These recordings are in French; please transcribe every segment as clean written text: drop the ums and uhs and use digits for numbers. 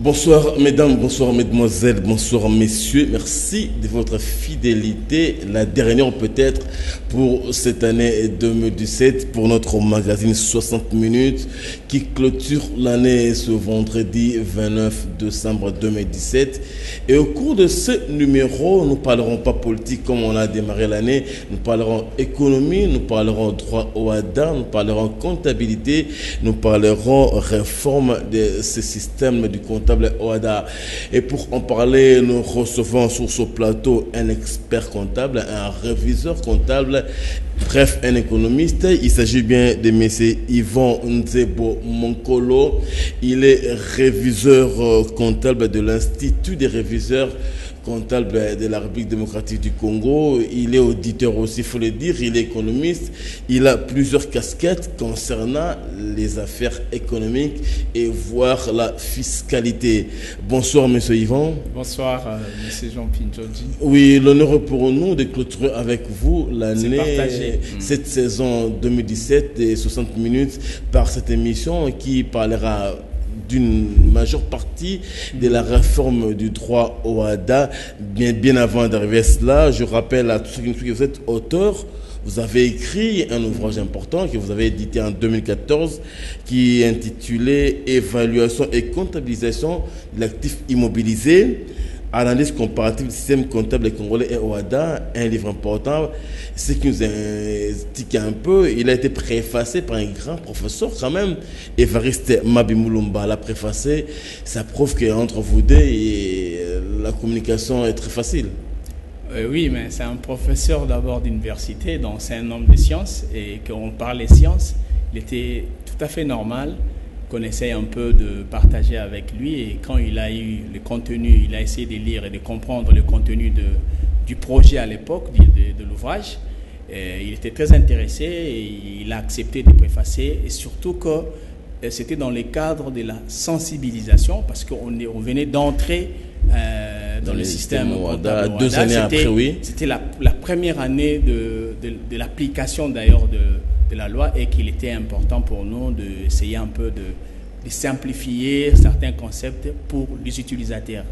Bonsoir mesdames, bonsoir mesdemoiselles, bonsoir messieurs. Merci de votre fidélité. La dernière peut-être pour cette année 2017 pour notre magazine 60 minutes qui clôture l'année ce vendredi 29 décembre 2017. Et au cours de ce numéro, nous ne parlerons pas politique comme on a démarré l'année. Nous parlerons économie, nous parlerons droit au OHADA, nous parlerons comptabilité, nous parlerons réforme de ce système du comptable OHADA. Et pour en parler, nous recevons sur ce plateau un expert comptable, un réviseur comptable, bref, un économiste. Il s'agit bien de M. Yvon Nzebo Monkolo. Il est réviseur comptable de l'Institut des réviseurs comptable de la République démocratique du Congo. Il est auditeur aussi, il faut le dire. Il est économiste. Il a plusieurs casquettes concernant les affaires économiques et voire la fiscalité. Bonsoir, monsieur Yvon. Bonsoir, monsieur Jean Pinjodji. Oui, l'honneur pour nous de clôturer avec vous l'année, cette saison 2017 des 60 minutes par cette émission qui parlera d'une majeure partie de la réforme du droit au OHADA. Bien avant d'arriver à cela, je rappelle à tous ceux qui nous suivent que vous êtes auteur. Vous avez écrit un ouvrage important que vous avez édité en 2014 qui est intitulé « Évaluation et comptabilisation de l'actif immobilisé ». Analyse comparative du système comptable congolais et OHADA, un livre important. Ce qui nous indique un peu, il a été préfacé par un grand professeur quand même, Évariste Mabimulumba l'a préfacé. Ça prouve qu'entre vous deux, la communication est très facile. Oui, mais c'est un professeur d'abord d'université, donc c'est un homme de sciences, et quand on parle des sciences, il était tout à fait normal qu'on essaye un peu de partager avec lui, et quand il a eu le contenu, il a essayé de lire et de comprendre le contenu du projet à l'époque, de l'ouvrage. Il était très intéressé et il a accepté de préfacer, et surtout que c'était dans le cadre de la sensibilisation, parce qu'on venait d'entrer dans le système OHADA. 2 années après, oui. C'était la première année de l'application d'ailleurs de la loi, et qu'il était important pour nous d'essayer un peu de simplifier certains concepts pour les utilisateurs.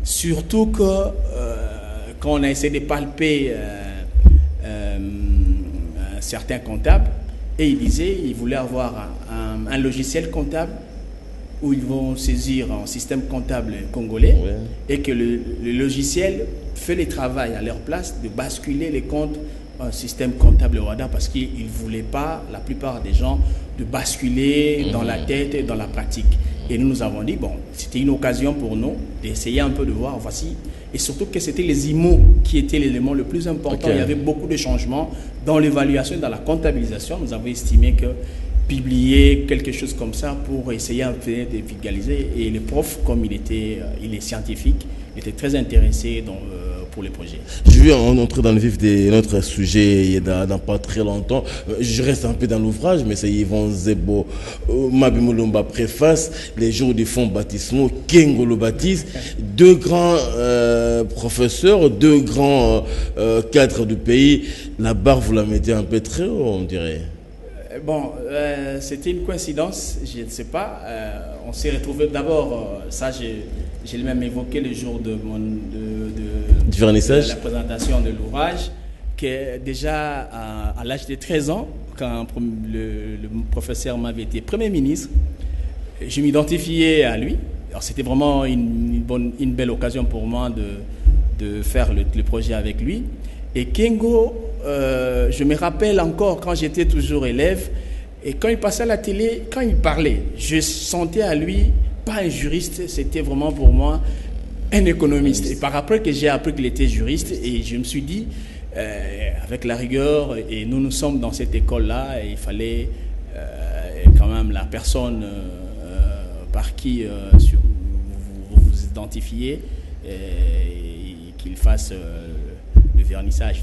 Surtout que quand on a essayé de palper certains comptables, et il voulait avoir un logiciel comptable où ils vont saisir un système comptable congolais, ouais, et que le logiciel fait le travail à leur place de basculer les comptes un système comptable OHADA, parce qu'ils ne voulaient pas, la plupart des gens, de basculer dans la tête et dans la pratique. Et nous avons dit, bon, c'était une occasion pour nous d'essayer un peu de voir, voici, et surtout que c'était les IMO qui étaient l'élément le plus important. Okay. Il y avait beaucoup de changements dans l'évaluation, dans la comptabilisation. Nous avons estimé que publier quelque chose comme ça pour essayer un peu de vulgariser. Et le prof, comme il est scientifique, il était très intéressé pour les projets. Je vais entrer dans le vif de notre sujet dans pas très longtemps. Je reste un peu dans l'ouvrage, mais c'est Yvon Nzebo Mabimulumba préface les jours du fonds baptismaux, Kengo le baptise, 2 grands professeurs, 2 grands cadres du pays. La barre, vous la mettez un peu très haut, on dirait. Bon, c'était une coïncidence, je ne sais pas. On s'est retrouvés d'abord, ça j'ai même évoqué le jour de vernissage, la présentation de l'ouvrage, que déjà à l'âge de 13 ans, quand le professeur m'avait été Premier ministre, je m'identifiais à lui. Alors c'était vraiment une belle occasion pour moi de faire le projet avec lui. Et Kengo, je me rappelle encore quand j'étais toujours élève, et quand il passait à la télé, quand il parlait, je sentais à lui, pas un juriste, c'était vraiment pour moi un économiste. Et par après que j'ai appris qu'il était juriste, et je me suis dit, avec la rigueur, et nous sommes dans cette école-là, et il fallait quand même la personne par qui vous vous identifiez, qu'il fasse le vernissage.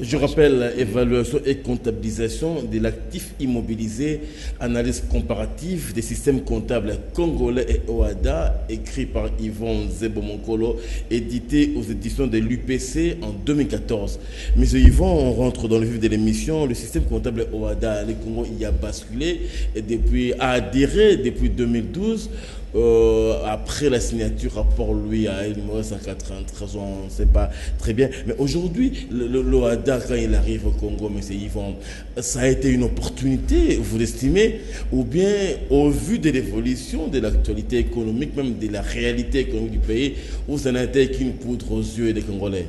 Je rappelle évaluation et comptabilisation de l'actif immobilisé, analyse comparative des systèmes comptables congolais et OHADA, écrit par Yvon Nzebo Monkolo, édité aux éditions de l'UPC en 2014. Monsieur Yvon, on rentre dans le vif de l'émission. Le système comptable OHADA, le Congo y a basculé et a adhéré depuis 2012. après la signature, rapport lui à numéro 193, on ne sait pas très bien. Mais aujourd'hui, l'OHADA, quand il arrive au Congo, M. Yvon, ça a été une opportunité, vous l'estimez, ou bien au vu de l'évolution de l'actualité économique, même de la réalité économique du pays, où ça n'a été qu'une poudre aux yeux des Congolais?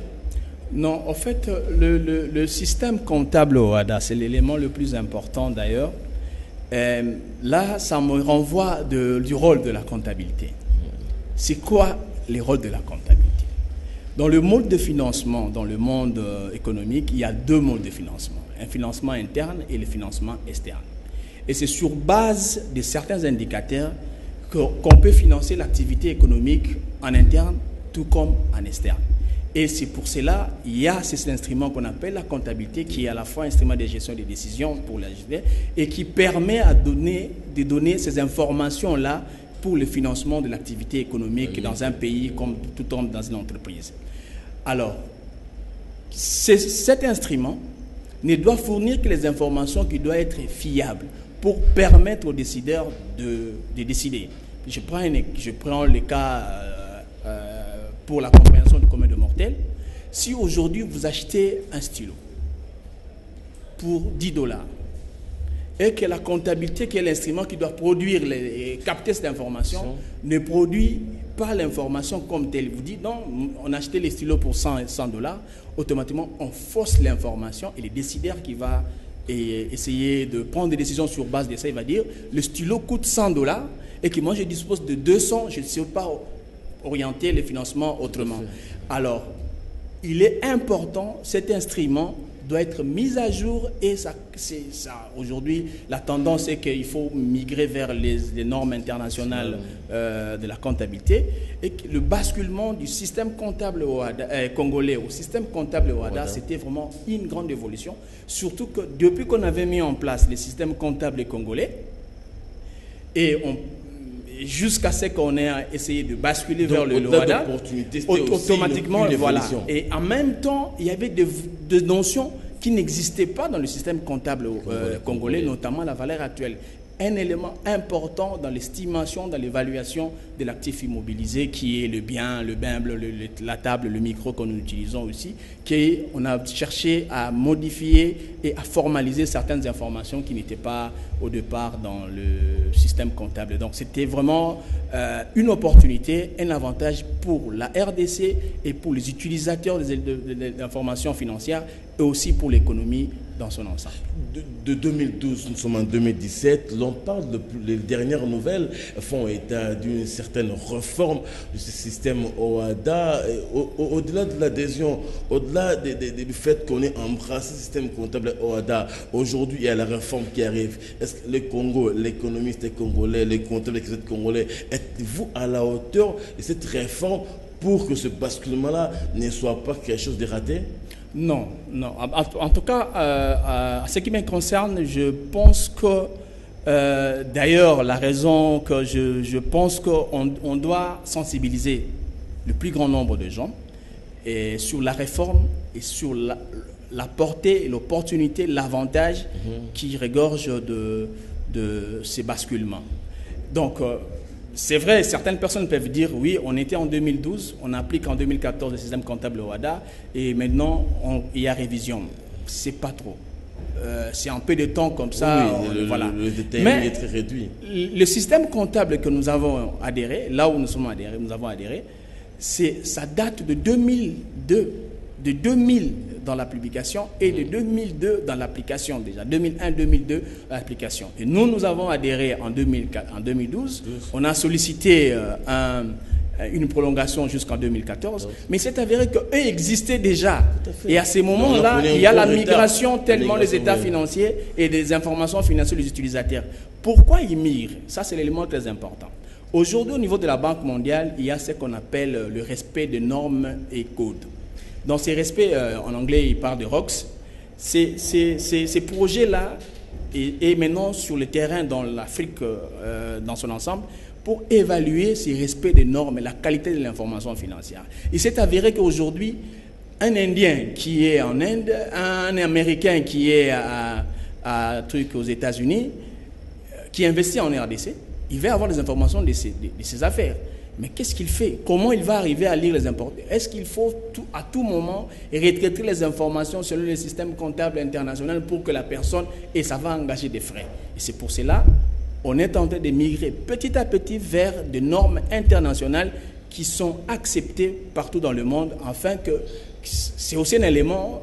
Non, en fait, le système comptable OHADA, c'est l'élément le plus important d'ailleurs. Là, ça me renvoie du rôle de la comptabilité. C'est quoi les rôles de la comptabilité? Dans le mode de financement, dans le monde économique, il y a deux modes de financement. Un financement interne et le financement externe. Et c'est sur base de certains indicateurs qu'on peut financer l'activité économique en interne tout comme en externe. Et c'est pour cela il y a cet instrument qu'on appelle la comptabilité, qui est à la fois un instrument de gestion des décisions pour la gestion et qui permet de donner ces informations-là pour le financement de l'activité économique dans un pays comme tout comme dans une entreprise. Alors, cet instrument ne doit fournir que les informations qui doivent être fiables pour permettre aux décideurs de décider. Je prends le cas pour la compréhension du commun de mortels. Si aujourd'hui vous achetez un stylo pour 10 $ et que la comptabilité, qui est l'instrument qui doit produire et capter cette information, ne produit pas l'information comme telle, vous dites non, on a acheté les stylos pour 100 $, automatiquement on fausse l'information et le décideur qui va essayer de prendre des décisions sur base de ça, il va dire le stylo coûte 100 $ et que moi je dispose de 200, je ne sais pas orienter le financement autrement. Alors, il est important, cet instrument doit être mis à jour et ça aujourd'hui, la tendance est qu'il faut migrer vers les normes internationales de la comptabilité et que le basculement du système comptable congolais au système comptable OHADA, c'était vraiment une grande évolution, surtout que depuis qu'on avait mis en place les systèmes comptables congolais et jusqu'à ce qu'on ait essayé de basculer vers le OHADA, automatiquement, voilà. Et en même temps, il y avait des notions qui n'existaient pas dans le système comptable congolais, notamment la valeur actuelle. Un élément important dans l'estimation, dans l'évaluation de l'actif immobilisé, qui est le bien, le meuble, la table, le micro que nous utilisons aussi, on a cherché à modifier et à formaliser certaines informations qui n'étaient pas au départ dans le système comptable. Donc c'était vraiment une opportunité, un avantage pour la RDC et pour les utilisateurs des informations financières et aussi pour l'économie dans son ensemble. De 2012, nous sommes en 2017, l'on parle les dernières nouvelles font état d'une certaine réforme de ce système OHADA, au-delà de l'adhésion, au-delà du fait qu'on ait embrassé le système comptable OHADA. Aujourd'hui, il y a la réforme qui arrive. Est-ce que le Congo, l'économiste congolais, les comptables congolais, êtes-vous à la hauteur de cette réforme pour que ce basculement-là ne soit pas quelque chose de raté? Non, non. En tout cas, à ce qui me concerne, je pense que, d'ailleurs, la raison que je pense qu'on doit sensibiliser le plus grand nombre de gens sur la réforme et sur la portée, l'opportunité, l'avantage qui regorge de ces basculements. Donc, c'est vrai, certaines personnes peuvent dire, oui, on était en 2012, on applique en 2014 le système comptable OHADA et maintenant, il y a révision. C'est pas trop. C'est un peu de temps comme ça. Oui, le détail est très réduit. Le système comptable que nous avons adhéré, là où nous avons adhéré, ça date de 2002, de 2000 dans la publication et de 2002 dans l'application déjà, 2001-2002 l'application. Et nous avons adhéré en 2012, on a sollicité une prolongation jusqu'en 2014, mais c'est avéré qu'eux existaient déjà. Et à ces moments-là, il y a la migration tellement des états financiers et des informations financières des utilisateurs. Pourquoi ils migrent? Ça, c'est l'élément très important. Aujourd'hui, au niveau de la Banque mondiale, il y a ce qu'on appelle le respect des normes et codes. Dans ces respects, en anglais, il parle de ROCs. Ces projets-là est maintenant sur le terrain dans l'Afrique dans son ensemble pour évaluer ces respects des normes et la qualité de l'information financière. Il s'est avéré qu'aujourd'hui, un Indien qui est en Inde, un Américain qui est aux États-Unis, qui investit en RDC, il va avoir les informations de ses affaires. Mais qu'est-ce qu'il fait? Comment il va arriver à lire les informations? Est-ce qu'il faut à tout moment retraiter les informations selon le système comptable international pour que la personne, et ça va engager des frais? Et c'est pour cela on est en train de migrer petit à petit vers des normes internationales qui sont acceptées partout dans le monde, afin que c'est aussi un élément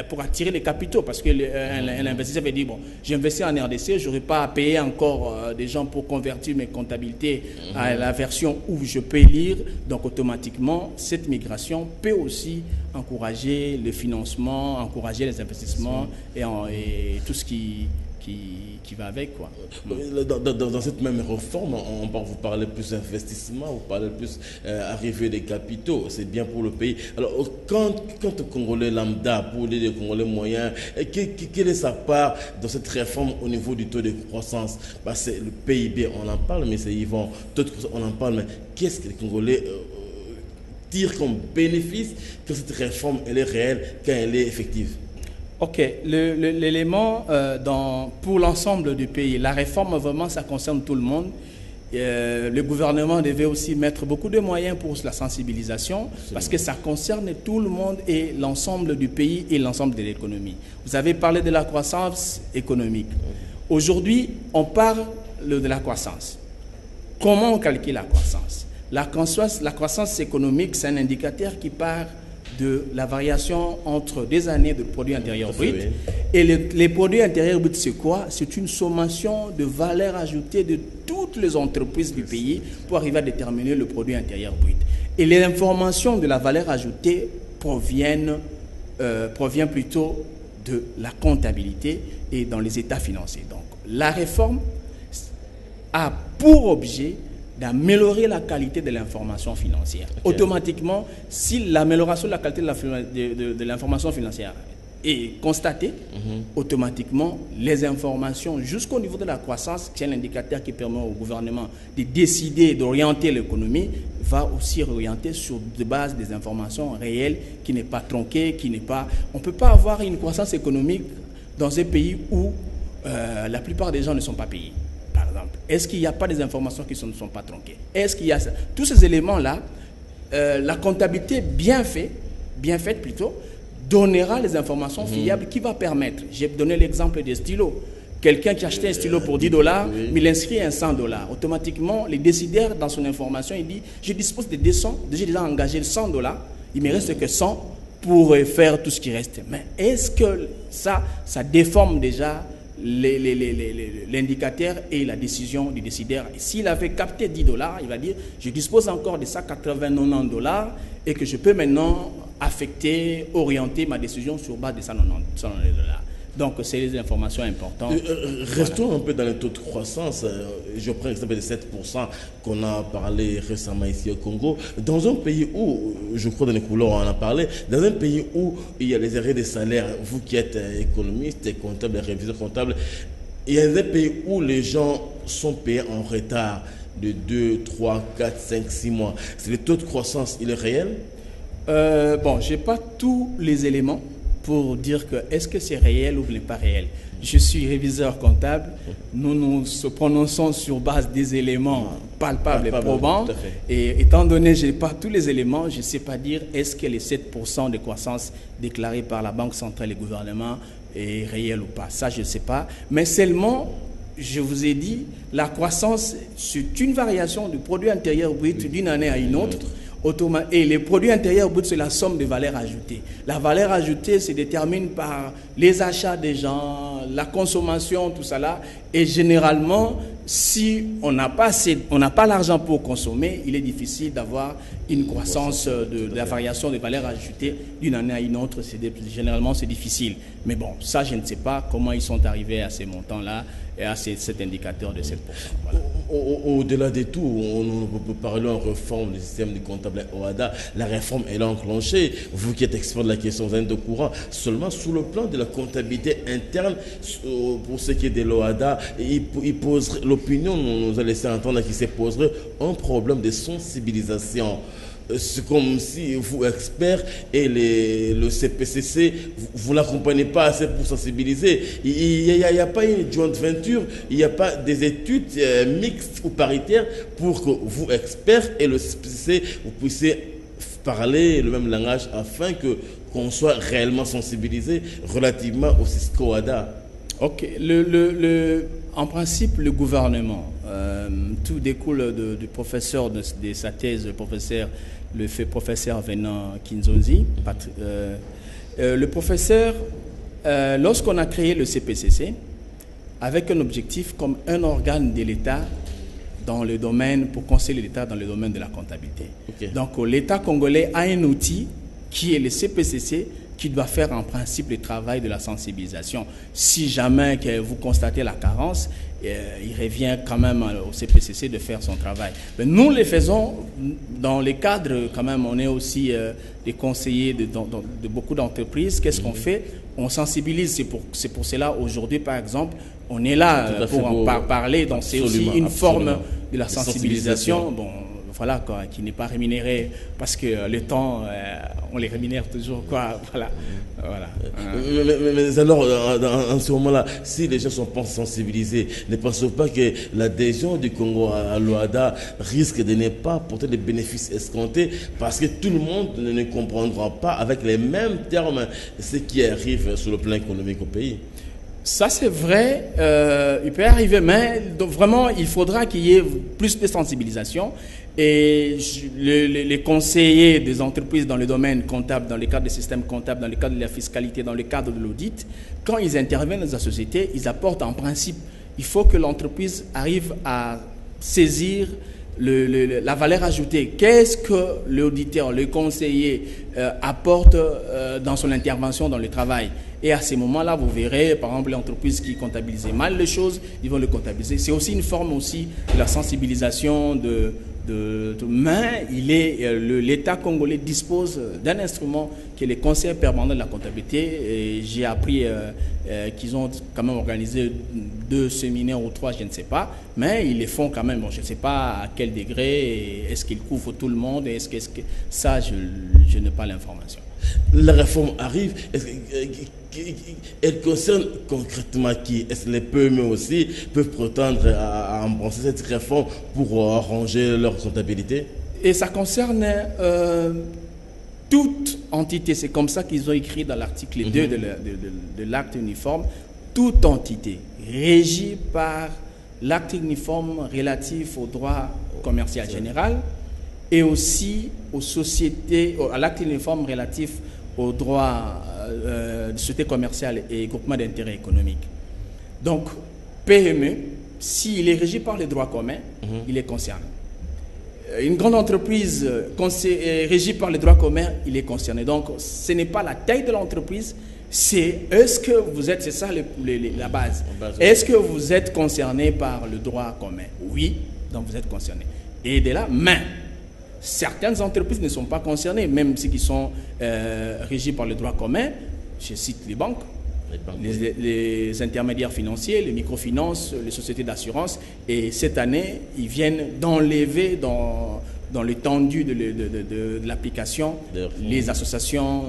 pour attirer les capitaux, parce que l'investisseur va dire, bon, j'investis en RDC, je n'aurai pas à payer encore des gens pour convertir mes comptabilités à la version où je peux lire. Donc automatiquement, cette migration peut aussi encourager le financement, encourager les investissements et tout ce qui va avec, quoi. Dans cette même réforme, vous parlez plus d'investissement, vous parlez plus arrivée des capitaux, c'est bien pour le pays. Alors, quand le Congolais lambda, pour les Congolais moyens, quelle est sa part dans cette réforme au niveau du taux de croissance? C'est le PIB, on en parle, mais c'est Yvon, on en parle, mais qu'est-ce que les Congolais tirent comme bénéfice quand cette réforme elle est réelle, quand elle est effective? Ok, l'élément pour l'ensemble du pays, la réforme vraiment ça concerne tout le monde. Le gouvernement devait aussi mettre beaucoup de moyens pour la sensibilisation, parce que ça concerne tout le monde et l'ensemble du pays et l'ensemble de l'économie. Vous avez parlé de la croissance économique. Aujourd'hui, on parle de la croissance. Comment on calcule la croissance? La croissance économique, c'est un indicateur qui part de la variation entre des années de produit intérieur brut. Et les produits intérieurs bruts, c'est quoi? C'est une sommation de valeur ajoutée de toutes les entreprises du pays pour arriver à déterminer le produit intérieur brut. Et les informations de la valeur ajoutée provient plutôt de la comptabilité et dans les états financiers. Donc, la réforme a pour objet d'améliorer la qualité de l'information financière. Okay. Automatiquement, si l'amélioration de la qualité de l'information financière est constatée, automatiquement, les informations jusqu'au niveau de la croissance, qui est l'indicateur qui permet au gouvernement de décider, d'orienter l'économie, va aussi orienter sur de base des informations réelles, qui n'est pas tronquée, qui n'est pas... On ne peut pas avoir une croissance économique dans un pays où la plupart des gens ne sont pas payés. Est-ce qu'il n'y a pas des informations qui ne sont pas tronquées? Est-ce qu'il y a ça? Tous ces éléments-là, la comptabilité bien faite plutôt, donnera les informations fiables qui va permettre. J'ai donné l'exemple des stylos. Quelqu'un qui achetait un stylo pour $10, mais il inscrit un $100. Automatiquement, le décideur, dans son information, il dit, je dispose de 200, j'ai déjà engagé $100, il ne me reste que 100 pour faire tout ce qui reste. Mais est-ce que ça déforme déjà l'indicateur et la décision du décideur? S'il avait capté $10, il va dire, je dispose encore de ça, $80-90, et que je peux maintenant affecter, orienter ma décision sur base de $190. Donc, c'est des informations importantes. Restons un peu dans le taux de croissance. Je prends l'exemple de 7% qu'on a parlé récemment ici au Congo. Dans un pays où, je crois dans les couleurs on en a parlé, dans un pays où il y a les arrêts des salaires, vous qui êtes économiste et comptable, réviseur comptable, il y a des pays où les gens sont payés en retard de 2, 3, 4, 5, 6 mois. C'est le taux de croissance, il est réel? Bon, je n'ai pas tous les éléments pour dire que est-ce que c'est réel ou n'est pas réel. Je suis réviseur comptable, nous nous prononçons sur base des éléments palpables et probants, et étant donné que je n'ai pas tous les éléments, je ne sais pas dire est-ce que les 7% de croissance déclarés par la Banque centrale et le gouvernement est réel ou pas. Ça, je ne sais pas, mais seulement, je vous ai dit, la croissance, c'est une variation du produit intérieur brut d'une année à une autre. Et les produits intérieurs bruts, c'est la somme de valeur ajoutée. La valeur ajoutée se détermine par les achats des gens, la consommation, tout ça là. Et généralement, si on n'a pas l'argent pour consommer, il est difficile d'avoir une croissance de la variation de valeur ajoutée d'une année à une autre. Généralement, c'est difficile. Mais bon, ça, je ne sais pas comment ils sont arrivés à ces montants-là et à cet indicateur de 7%. Voilà. Au-delà de tout, on peut parler en réforme du système du comptable OHADA. La réforme est enclenchée. Vous qui êtes expert de la question, vous êtes au courant. Seulement sous le plan de la comptabilité interne, pour ce qui est de l'OHADA, l'opinion nous a laissé entendre qu'il se poserait un problème de sensibilisation. c'est comme si vous, experts, et le CPCC, vous n'accompagnez pas assez pour sensibiliser. Il n'y a pas une joint venture, il n'y a pas des études mixtes ou paritaires pour que vous, experts, et le CPCC, vous puissiez parler le même langage afin qu'on soit réellement sensibilisé relativement au Cisco-ADA. Ok. En principe, le gouvernement, tout découle du professeur de sa thèse, le professeur Venant Kinzonzi. Le professeur, lorsqu'on a créé le CPCC, avec un objectif comme un organe de l'État dans le domaine, pour conseiller l'État dans le domaine de la comptabilité. Okay. Donc l'État congolais a un outil qui est le CPCC, qui doit faire en principe le travail de la sensibilisation. Si jamais que vous constatez la carence, il revient quand même au CPCC de faire son travail. Mais nous le faisons dans les cadres, quand même, on est aussi des conseillers de beaucoup d'entreprises. Qu'est-ce qu'on fait? On sensibilise, c'est pour cela, aujourd'hui, par exemple, on est là pour en parler, donc c'est aussi une forme de la sensibilisation. Bon, voilà, quoi, qui n'est pas rémunéré parce que le temps, on les rémunère toujours, quoi. Voilà. Mais alors, en ce moment-là, si les gens ne sont pas sensibilisés, ne pensez pas que l'adhésion du Congo à l'OADA risque de ne pas porter les bénéfices escomptés parce que tout le monde ne comprendra pas avec les mêmes termes ce qui arrive sur le plan économique au pays? Ça, c'est vrai, il peut arriver, mais donc, vraiment, il faudra qu'il y ait plus de sensibilisation. Et les conseillers des entreprises dans le domaine comptable, dans le cadre des systèmes comptables, dans le cadre de la fiscalité, dans le cadre de l'audit, quand ils interviennent dans la société, ils apportent en principe, il faut que l'entreprise arrive à saisir la valeur ajoutée. Qu'est-ce que l'auditeur, le conseiller apporte dans son intervention dans le travail? Et à ces moments-là, vous verrez, par exemple, l'entreprise qui comptabilisait mal les choses, ils vont le comptabiliser. C'est aussi une forme aussi de la sensibilisation mais l'État congolais dispose d'un instrument qui est les conseils permanents de la comptabilité. Et j'ai appris qu'ils ont quand même organisé 2 séminaires ou 3, je ne sais pas, mais ils les font quand même. Bon, je ne sais pas à quel degré, est-ce qu'ils couvrent tout le monde, ça, je n'ai pas l'information. La réforme arrive. Elle concerne concrètement qui? Est-ce que les PME aussi peuvent prétendre à embrasser cette réforme pour arranger leur comptabilité? Et ça concerne toute entité. C'est comme ça qu'ils ont écrit dans l'article 2 de l'acte uniforme. Toute entité régie par l'acte uniforme relatif au droit commercial général et aussi aux sociétés, à l'acte uniforme relatif au droit de société commerciale et groupement d'intérêt économique. Donc, PME, s'il est régi par les droits communs, il est concerné. Une grande entreprise régie par les droits communs, il est concerné. Donc, ce n'est pas la taille de l'entreprise, c'est est-ce que vous êtes, c'est ça la base. Est-ce que vous êtes concerné par le droit commun? Oui, donc vous êtes concerné. Et de là, mais certaines entreprises ne sont pas concernées, même ceux qui sont régis par le droit commun. Je cite les banques, les intermédiaires financiers, les microfinances, les sociétés d'assurance. Et cette année, ils viennent d'enlever dans l'étendue de l'application les associations,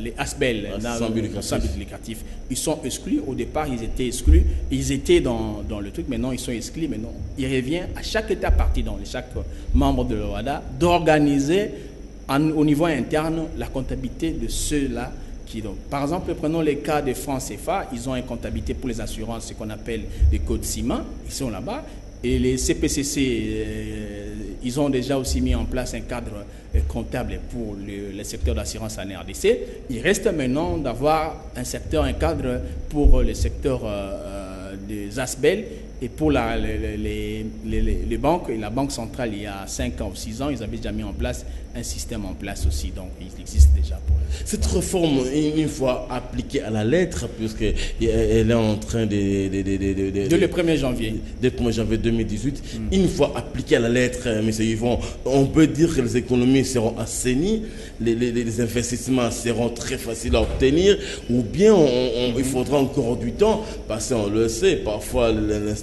les ASBEL, sans but lucratif. Ils sont exclus. Au départ, ils étaient exclus. Ils étaient dans le truc. Maintenant, ils sont exclus. Maintenant, il revient à chaque État partie, dans chaque membre de l'OADA, d'organiser au niveau interne la comptabilité de ceux-là. Par exemple, prenons les cas de France CFA. Ils ont une comptabilité pour les assurances, ce qu'on appelle les codes CIMA. Ils sont là-bas. Et les CPCC, ils ont déjà aussi mis en place un cadre comptable pour le secteur d'assurance en RDC. Il reste maintenant d'avoir un cadre pour le secteur des ASBEL et pour les banques. Et la Banque centrale, il y a 5 ans ou 6 ans, ils avaient déjà mis en place un système en place aussi. Donc, il existe déjà. Cette réforme, une fois appliquée à la lettre, puisqu'elle est en train de le 1er janvier. Dès le 1er janvier 2018, une fois appliquée à la lettre, M. Yvon, on peut dire que les économies seront assainies, les investissements seront très faciles à obtenir, ou bien il faudra encore du temps, parce qu'on le sait, parfois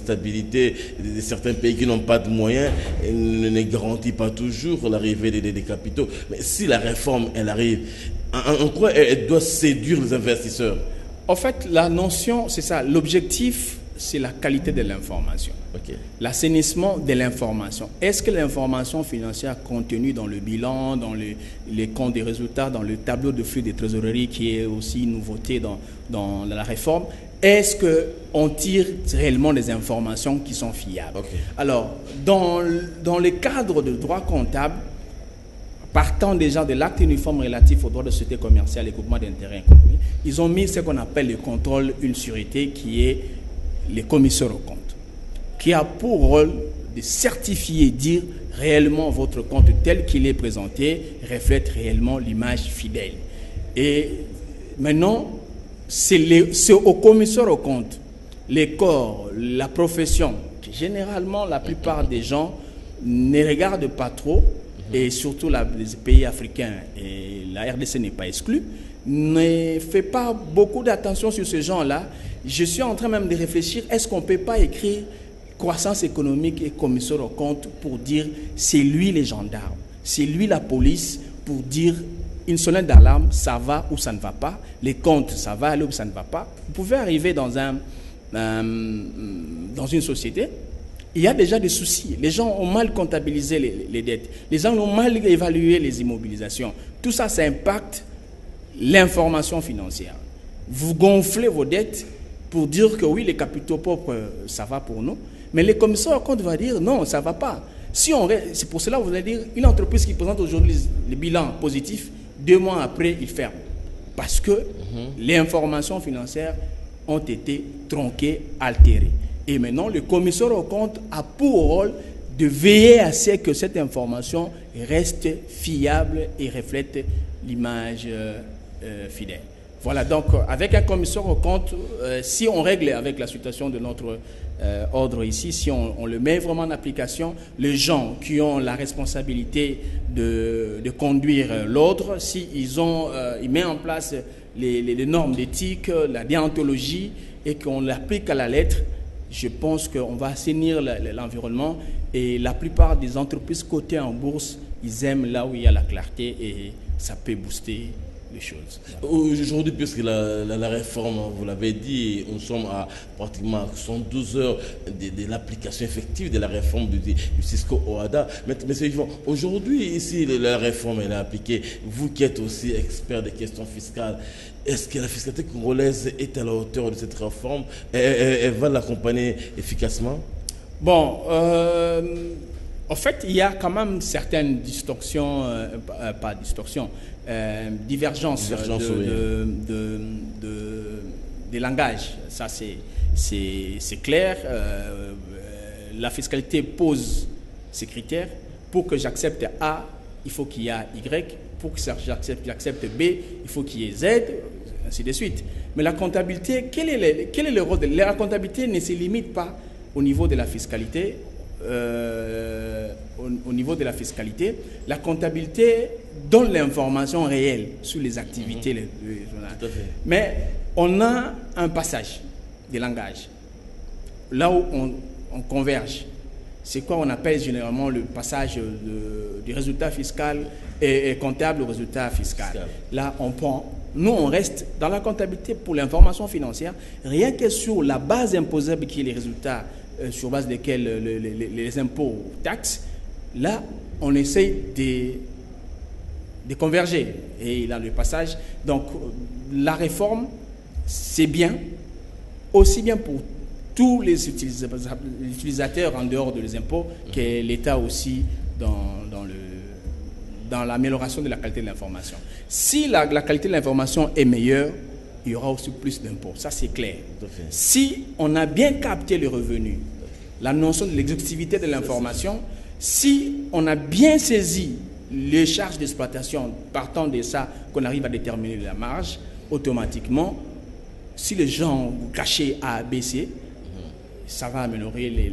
stabilité de certains pays qui n'ont pas de moyens ne garantit pas toujours l'arrivée des capitaux. Mais si la réforme, elle arrive, en quoi elle doit séduire les investisseurs? En fait, la notion, c'est ça. L'objectif, c'est la qualité de l'information. Okay. L'assainissement de l'information. Est-ce que l'information financière contenue dans le bilan, dans les comptes des résultats, dans le tableau de flux des trésoreries qui est aussi une nouveauté dans la réforme, est-ce qu'on tire réellement des informations qui sont fiables? Okay. Alors, dans le cadre de droit comptable, partant déjà de l'acte uniforme relatif aux droits de société commerciale et groupement d'intérêt économique, ils ont mis ce qu'on appelle le contrôle une sûreté qui est les commissaires aux comptes, qui a pour rôle de certifier, dire réellement votre compte tel qu'il est présenté reflète réellement l'image fidèle. Et maintenant, c'est aux commissaires aux comptes, les corps, la profession, qui généralement la plupart des gens ne regardent pas trop, et surtout les pays africains, et la RDC n'est pas exclue, ne fait pas beaucoup d'attention sur ce genre-là. Je suis en train même de réfléchir, est-ce qu'on ne peut pas écrire croissance économique et commissaire aux comptes pour dire c'est lui les gendarmes, c'est lui la police pour dire une sonnette d'alarme, ça va ou ça ne va pas, les comptes, ça va aller ou ça ne va pas. Vous pouvez arriver dans une société, il y a déjà des soucis. Les gens ont mal comptabilisé les dettes, les gens ont mal évalué les immobilisations. Tout ça, ça impacte l'information financière. Vous gonflez vos dettes pour dire que oui, les capitaux propres, ça va pour nous. Mais les commissaires aux comptes vont dire non, ça ne va pas. C'est pour cela que vous allez dire, une entreprise qui présente aujourd'hui le bilan positif, 2 mois après, il ferme. Parce que les informations financières ont été tronquées, altérées. Et maintenant, le commissaire aux comptes a pour rôle de veiller à ce que cette information reste fiable et reflète l'image fidèle. Voilà, donc avec un commissaire aux comptes, si on règle avec la situation de notre ordre ici, si on le met vraiment en application, les gens qui ont la responsabilité de conduire l'ordre, s'ils mettent en place les normes d'éthique, la déontologie, et qu'on l'applique à la lettre, je pense qu'on va assainir l'environnement, et la plupart des entreprises cotées en bourse, ils aiment là où il y a la clarté, et ça peut booster les choses. Aujourd'hui, puisque la réforme, vous l'avez dit, nous sommes à pratiquement 112 heures de l'application effective de la réforme du Cisco OHADA. Mais aujourd'hui, ici, la réforme elle est appliquée. Vous qui êtes aussi expert des questions fiscales, est-ce que la fiscalité congolaise est à la hauteur de cette réforme? Elle va l'accompagner efficacement? Bon, en fait, il y a quand même certaines distorsions, pas distorsions, divergences de langage. Ça, c'est clair. La fiscalité pose ses critères. Pour que j'accepte A, il faut qu'il y ait Y. Pour que j'accepte B, il faut qu'il y ait Z, ainsi de suite. Mais la comptabilité, quel est le rôle la comptabilité ne se limite pas au niveau de la fiscalité. Au niveau de la fiscalité, la comptabilité donne l'information réelle sur les activités. Mais on a un passage de langage, là où on converge. C'est quoi on appelle généralement le passage du résultat fiscal et comptable au résultat fiscal. Là, nous, on reste dans la comptabilité pour l'information financière, rien que sur la base imposable qui est les résultats sur base desquels les impôts taxes. Là, on essaye de converger. Et là, le passage. Donc, la réforme, c'est bien, aussi bien pour tous les utilisateurs en dehors des impôts, que l'État aussi dans l'amélioration de la qualité de l'information. Si la qualité de l'information est meilleure, il y aura aussi plus d'impôts. Ça, c'est clair. Si on a bien capté les revenus, la notion de l'exhaustivité de l'information, si on a bien saisi les charges d'exploitation, partant de ça, qu'on arrive à déterminer la marge, automatiquement, si les gens cachaient A, B, C, ça va améliorer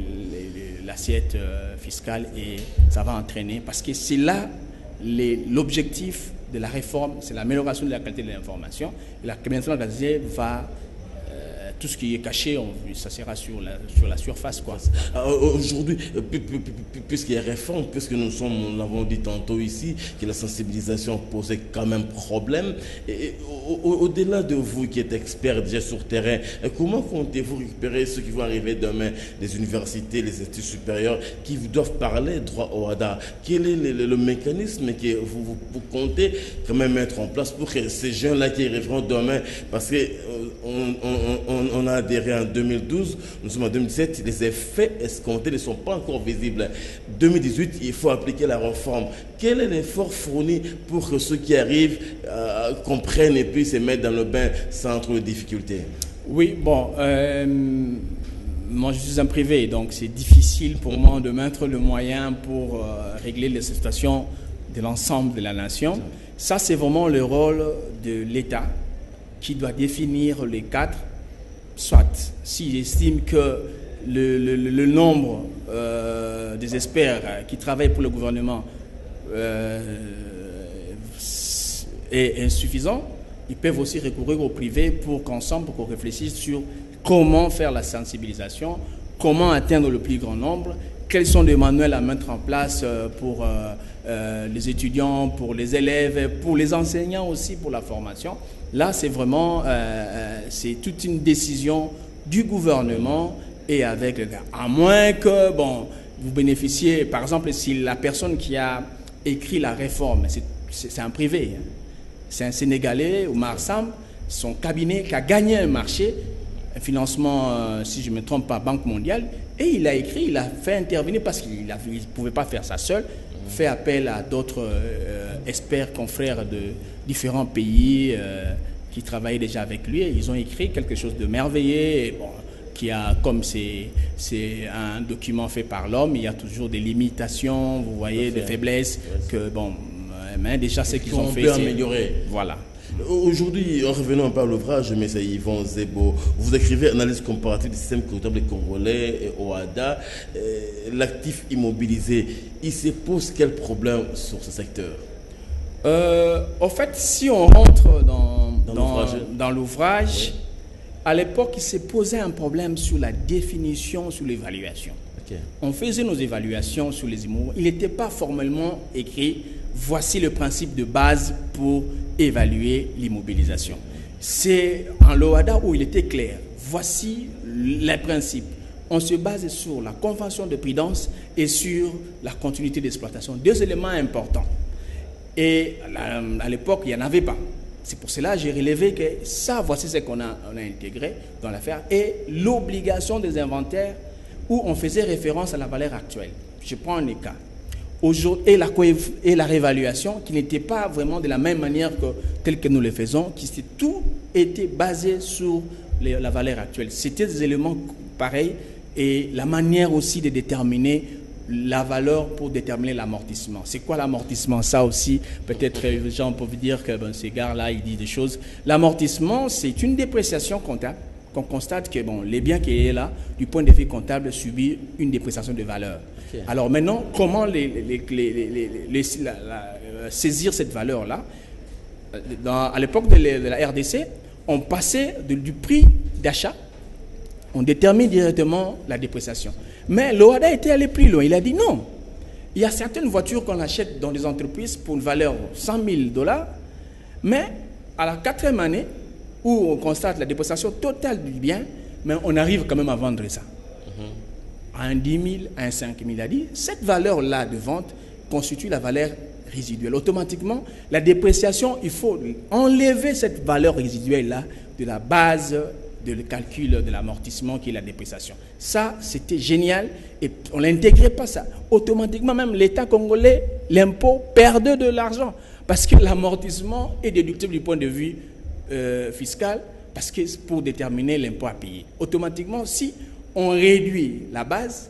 l'assiette fiscale et ça va entraîner, parce que c'est là l'objectif de la réforme, c'est l'amélioration de la qualité de l'information. Et la commission d'Asie va tout ce qui est caché, ça sera sur la surface, quoi. Aujourd'hui, puisqu'il y a réforme, puisque nous l'avons dit tantôt ici, que la sensibilisation posait quand même problème, et au-delà de vous qui êtes expert déjà sur terrain, comment comptez-vous récupérer ceux qui vont arriver demain, les universités, les études supérieures, qui doivent parler droit au OHADA? Quel est le mécanisme que vous comptez quand même mettre en place pour que ces jeunes-là qui arriveront demain, parce qu'on a adhéré en 2012, nous sommes en 2017, les effets escomptés ne sont pas encore visibles. 2018, il faut appliquer la réforme. Quel est l'effort fourni pour que ceux qui arrivent comprennent et puissent se mettre dans le bain sans trop de difficultés? Oui, bon, moi je suis un privé, donc c'est difficile pour moi de mettre le moyen pour régler les situations de l'ensemble de la nation. Ça, c'est vraiment le rôle de l'État qui doit définir les cadres, soit s'il estime que le nombre des experts qui travaillent pour le gouvernement est insuffisant, ils peuvent aussi recourir au privé pour qu'on réfléchisse sur comment faire la sensibilisation, comment atteindre le plus grand nombre, quels sont les manuels à mettre en place pour les étudiants, pour les élèves, pour les enseignants aussi, pour la formation. Là, c'est vraiment c'est toute une décision du gouvernement et avec les gars. À moins que, bon, vous bénéficiez, par exemple, si la personne qui a écrit la réforme, c'est un privé, hein. C'est un Sénégalais, Oumar Sam, son cabinet qui a gagné un marché, un financement, si je ne me trompe pas, Banque mondiale, et il a écrit, il a fait intervenir parce qu'il ne pouvait pas faire ça seul, fait appel à d'autres experts, confrères de différents pays qui travaillaient déjà avec lui, et ils ont écrit quelque chose de merveilleux, et bon, qui a, comme c'est un document fait par l'homme, il y a toujours des limitations, vous voyez, des faiblesses, que bon, mais déjà ce qu'ils ont fait, c'est améliorer. Voilà. Aujourd'hui, en revenant un peu à l'ouvrage, M. Yvon Zebo, vous écrivez analyse comparative du système comptable congolais et OHADA, l'actif immobilisé. Il se pose quel problème sur ce secteur? En fait, si on rentre dans l'ouvrage, oui. À l'époque, il s'est posé un problème sur la définition, sur l'évaluation. Okay. On faisait nos évaluations sur les immeubles. Il n'était pas formellement écrit. Voici le principe de base pour évaluer l'immobilisation. C'est en l'OHADA où il était clair. Voici les principes. On se base sur la convention de prudence et sur la continuité d'exploitation. Deux éléments importants. Et à l'époque, il n'y en avait pas. C'est pour cela que j'ai relevé que ça, voici ce qu'on a intégré dans l'affaire. Et l'obligation des inventaires où on faisait référence à la valeur actuelle. Je prends un cas. Et la réévaluation qui n'était pas vraiment de la même manière telle que nous le faisons, tout était basé sur la valeur actuelle. C'était des éléments pareils et la manière aussi de déterminer la valeur pour déterminer l'amortissement. C'est quoi l'amortissement? Ça aussi, peut-être les gens peuvent dire que ces gars-là, ils disent des choses. L'amortissement, c'est une dépréciation comptable qu'on constate que les biens qui est là, du point de vue comptable, subissent une dépréciation de valeur. Okay. Alors maintenant, comment saisir cette valeur-là? À l'époque de la RDC, on passait du prix d'achat, on détermine directement la dépréciation. Mais l'OHADA était allé plus loin. Il a dit non. Il y a certaines voitures qu'on achète dans des entreprises pour une valeur de 100 000 $, mais à la 4e année, où on constate la dépréciation totale du bien, mais on arrive quand même à vendre ça. À un 10 000, à un 5 000. Il a dit, cette valeur-là de vente constitue la valeur résiduelle. Automatiquement, la dépréciation, il faut enlever cette valeur résiduelle-là de la base de le calcul de l'amortissement qui est la dépréciation. Ça, c'était génial et on n'intégrait pas ça. Automatiquement, même l'État congolais, l'impôt, perdait de l'argent parce que l'amortissement est déductible du point de vue fiscal parce que c'est pour déterminer l'impôt à payer. Automatiquement, si on réduit la base,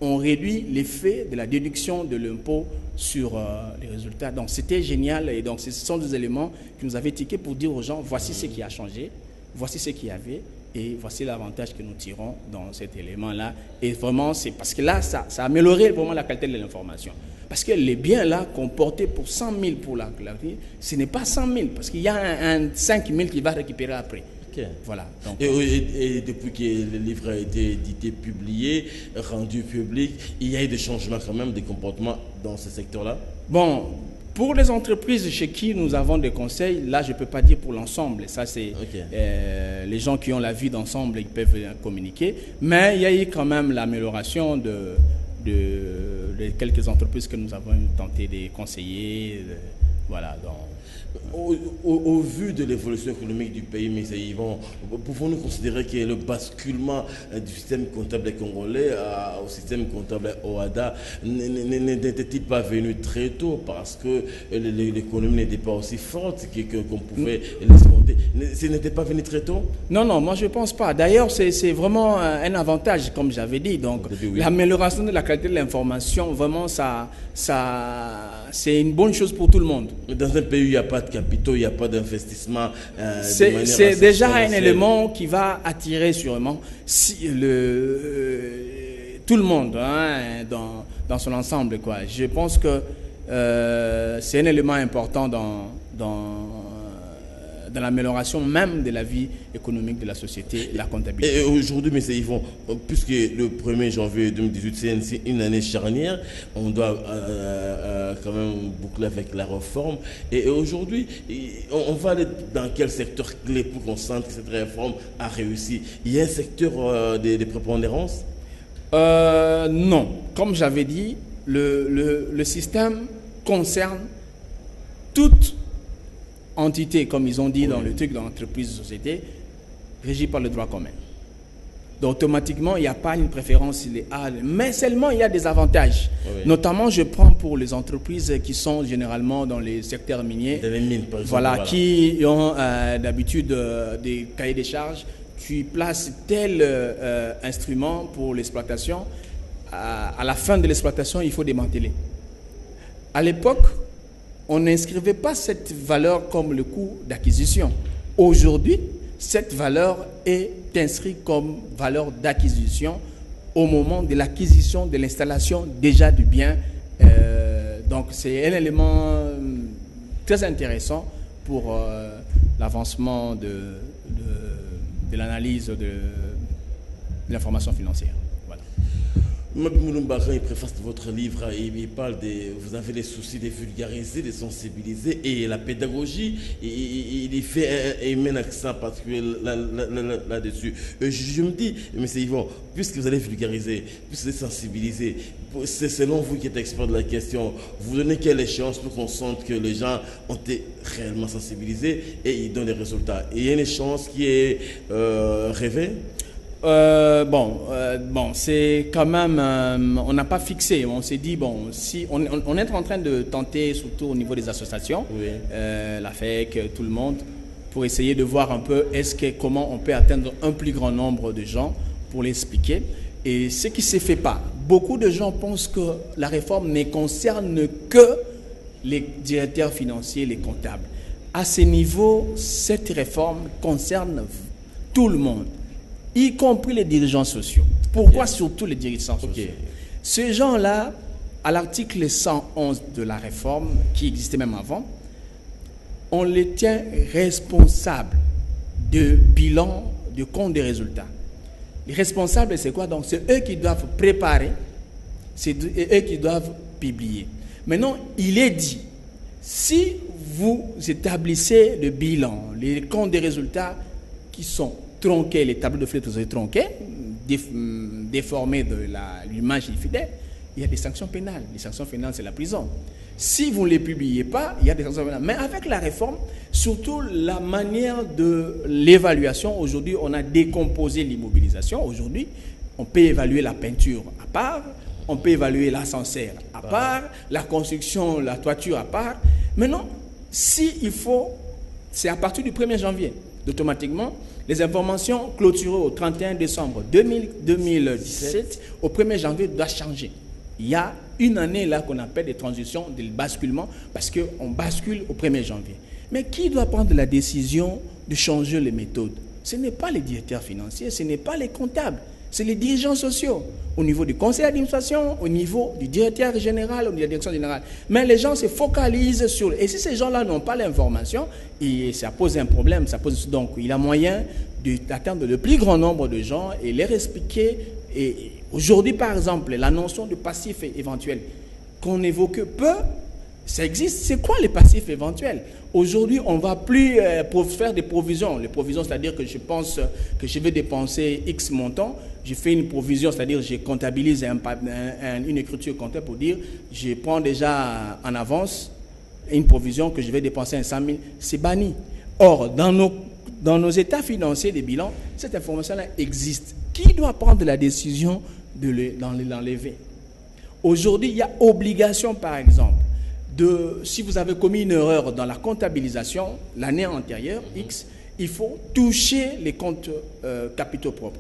on réduit l'effet de la déduction de l'impôt sur les résultats. Donc, c'était génial et donc ce sont des éléments qui nous avaient tiqué pour dire aux gens, voici ce qui a changé. Voici ce qu'il y avait et voici l'avantage que nous tirons dans cet élément-là. Et vraiment, c'est parce que là, ça a amélioré vraiment la qualité de l'information. Parce que les biens-là qu'on portait pour 100 000 pour la vie, ce n'est pas 100 000 parce qu'il y a un 5 000 qui va récupérer après. Ok. Voilà. Donc, et depuis que le livre a été édité, publié, rendu public, il y a eu des changements quand même, des comportements dans ce secteur-là? bon, pour les entreprises chez qui nous avons des conseils, là, je ne peux pas dire pour l'ensemble. Ça, c'est les gens qui ont la vue d'ensemble, ils peuvent communiquer. Mais il y a eu quand même l'amélioration de quelques entreprises que nous avons tenté de conseiller. Voilà. Donc, Au vu de l'évolution économique du pays, M. Yvon, pouvons-nous considérer que le basculement du système comptable congolais au système comptable OHADA n'était-il pas venu très tôt parce que l'économie n'était pas aussi forte qu'on pouvait l'escompter? Ce n'était pas venu très tôt? Non, moi je ne pense pas. D'ailleurs, c'est vraiment un avantage, comme j'avais dit. Donc, l'amélioration de la qualité de l'information, vraiment, c'est une bonne chose pour tout le monde. Dans un pays où il n'y a pas de capitaux, il n'y a pas d'investissement. C'est déjà un élément qui va attirer sûrement tout le monde dans son ensemble, quoi. Je pense que c'est un élément important dans l'amélioration même de la vie économique de la société, la comptabilité. Et aujourd'hui, M. Yvon, puisque le 1er janvier 2018, c'est une année charnière, on doit quand même boucler avec la réforme. Et aujourd'hui, on va aller dans quel secteur clé pour qu'on sente que cette réforme a réussi? Il y a un secteur de prépondérance? Non. Comme j'avais dit, le système concerne toute entité, comme ils ont dit dans le truc de l'entreprise de société, régie par le droit commun. Donc automatiquement, il n'y a pas une préférence, mais seulement il y a des avantages. Notamment, je prends pour les entreprises qui sont généralement dans les secteurs miniers, les mines, par exemple, qui ont d'habitude des cahiers des charges, qui placent tel instrument pour l'exploitation. À la fin de l'exploitation, il faut démanteler. À l'époque, on n'inscrivait pas cette valeur comme le coût d'acquisition. Aujourd'hui, cette valeur est inscrite comme valeur d'acquisition au moment de l'acquisition de l'installation déjà du bien. Donc, c'est un élément très intéressant pour l'avancement de l'analyse de l'information financière. Mabi Mulumba, il préface votre livre, il parle vous avez les soucis de vulgariser, de sensibiliser, et la pédagogie, il met un accent particulier là-dessus. Je me dis, M. Yvon, puisque vous allez vulgariser, puisque vous allez sensibiliser, c'est selon vous qui êtes expert de la question, vous donnez quelle échéance pour qu'on sente que les gens ont été réellement sensibilisés et ils donnent des résultats? Et il y a une échéance qui est rêvée? C'est quand même, on n'a pas fixé. On s'est dit, si on est en train de tenter, surtout au niveau des associations, la FEC, tout le monde, pour essayer de voir un peu comment on peut atteindre un plus grand nombre de gens pour l'expliquer. Et ce qui ne se fait pas. Beaucoup de gens pensent que la réforme ne concerne que les directeurs financiers, les comptables. À ce niveau, cette réforme concerne tout le monde, y compris les dirigeants sociaux. Pourquoi surtout les dirigeants sociaux? Ces gens-là, à l'article 111 de la réforme, qui existait même avant, on les tient responsables de bilan, de compte des résultats. Les responsables, c'est quoi? Donc, c'est eux qui doivent préparer, c'est eux qui doivent publier. Maintenant, il est dit, si vous établissez le bilan, les comptes des résultats qui sont tronqués, les tableaux de flux tronqués, déformés de l'image fidèle, il y a des sanctions pénales. Les sanctions pénales, c'est la prison. Si vous ne les publiez pas, il y a des sanctions pénales. Mais avec la réforme, surtout la manière de l'évaluation, aujourd'hui, on a décomposé l'immobilisation. Aujourd'hui, on peut évaluer la peinture à part, on peut évaluer l'ascenseur à part, la construction, la toiture à part. Maintenant, c'est à partir du 1er janvier, automatiquement, les informations clôturées au 31 décembre 2017, au 1er janvier, doivent changer. Il y a une année là qu'on appelle des transitions, des basculements, parce qu'on bascule au 1er janvier. Mais qui doit prendre la décision de changer les méthodes? Ce n'est pas les directeurs financiers, ce n'est pas les comptables. C'est les dirigeants sociaux, au niveau du conseil d'administration, au niveau du directeur général, au niveau de la direction générale. Mais les gens se focalisent sur... Et si ces gens-là n'ont pas l'information, ça pose un problème. Donc, il y a moyen d'atteindre le plus grand nombre de gens et leur expliquer. Et aujourd'hui, par exemple, la notion de passif éventuel qu'on évoque peu, ça existe. C'est quoi les passifs éventuels? Aujourd'hui, on ne va plus faire des provisions. Les provisions, c'est-à-dire que je pense que je vais dépenser X montant. Je fais une provision, c'est-à-dire que je comptabilise une écriture comptable pour dire je prends déjà en avance une provision que je vais dépenser à 100 000. C'est banni. Or, dans nos états financiers des bilans, cette information-là existe. Qui doit prendre la décision de l'enlever? Aujourd'hui, il y a obligation, par exemple, si vous avez commis une erreur dans la comptabilisation, l'année antérieure, X, il faut toucher les comptes capitaux propres,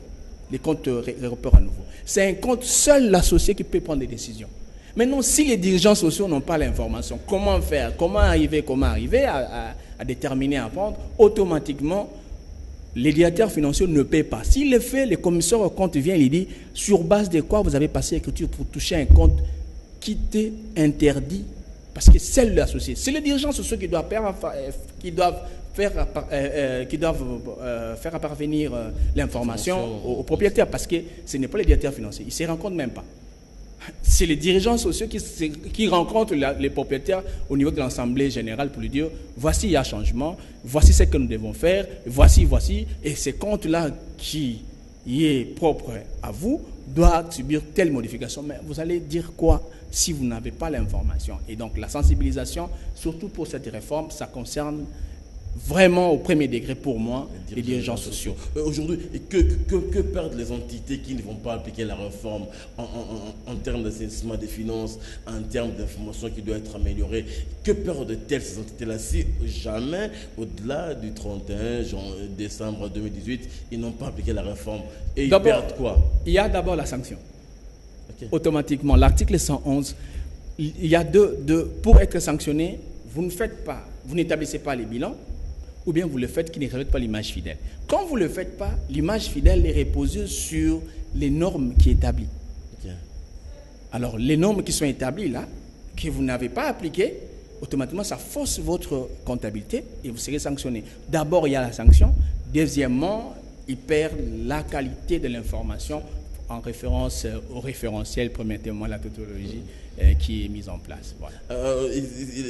les comptes repères à nouveau. C'est un compte seul l'associé qui peut prendre des décisions. Maintenant, si les dirigeants sociaux n'ont pas l'information, comment faire? Comment arriver à déterminer, à prendre? Automatiquement, les directeurs financiers ne paient pas. S'il le fait, le commissaire au compte vient et il dit sur base de quoi vous avez passé l'écriture pour toucher un compte qui t'est interdit. Parce que c'est l'associé. C'est les dirigeants sociaux qui doivent faire parvenir l'information aux propriétaires, parce que ce n'est pas les directeurs financiers. Ils ne se rencontrent même pas. C'est les dirigeants sociaux qui rencontrent les propriétaires au niveau de l'Assemblée générale pour lui dire voici, il y a changement, voici ce que nous devons faire, voici. Et ce compte-là qui est propre à vous doit subir telle modification. Mais vous allez dire quoi si vous n'avez pas l'information? Et donc la sensibilisation, surtout pour cette réforme, ça concerne vraiment au premier degré pour moi les dirigeants sociaux. Aujourd'hui, que perdent les entités qui ne vont pas appliquer la réforme en termes d'assainissement des finances, en termes d'information qui doit être améliorée? Que perdent-elles ces entités-là si jamais, au-delà du 31 décembre 2018, ils n'ont pas appliqué la réforme? Et ils perdent quoi? Il y a d'abord la sanction. Okay. Automatiquement, l'article 111, il y a pour être sanctionné, vous n'établissez pas les bilans, ou bien vous le faites qui ne respecte pas l'image fidèle. Quand vous ne le faites pas, l'image fidèle est reposée sur les normes qui sont établies. Okay. Alors, les normes qui sont établies là, que vous n'avez pas appliquées, automatiquement, ça force votre comptabilité et vous serez sanctionné. D'abord, il y a la sanction. Deuxièmement, il perd la qualité de l'information en référence au référentiel, premièrement, la tautologie qui est mise en place. Voilà.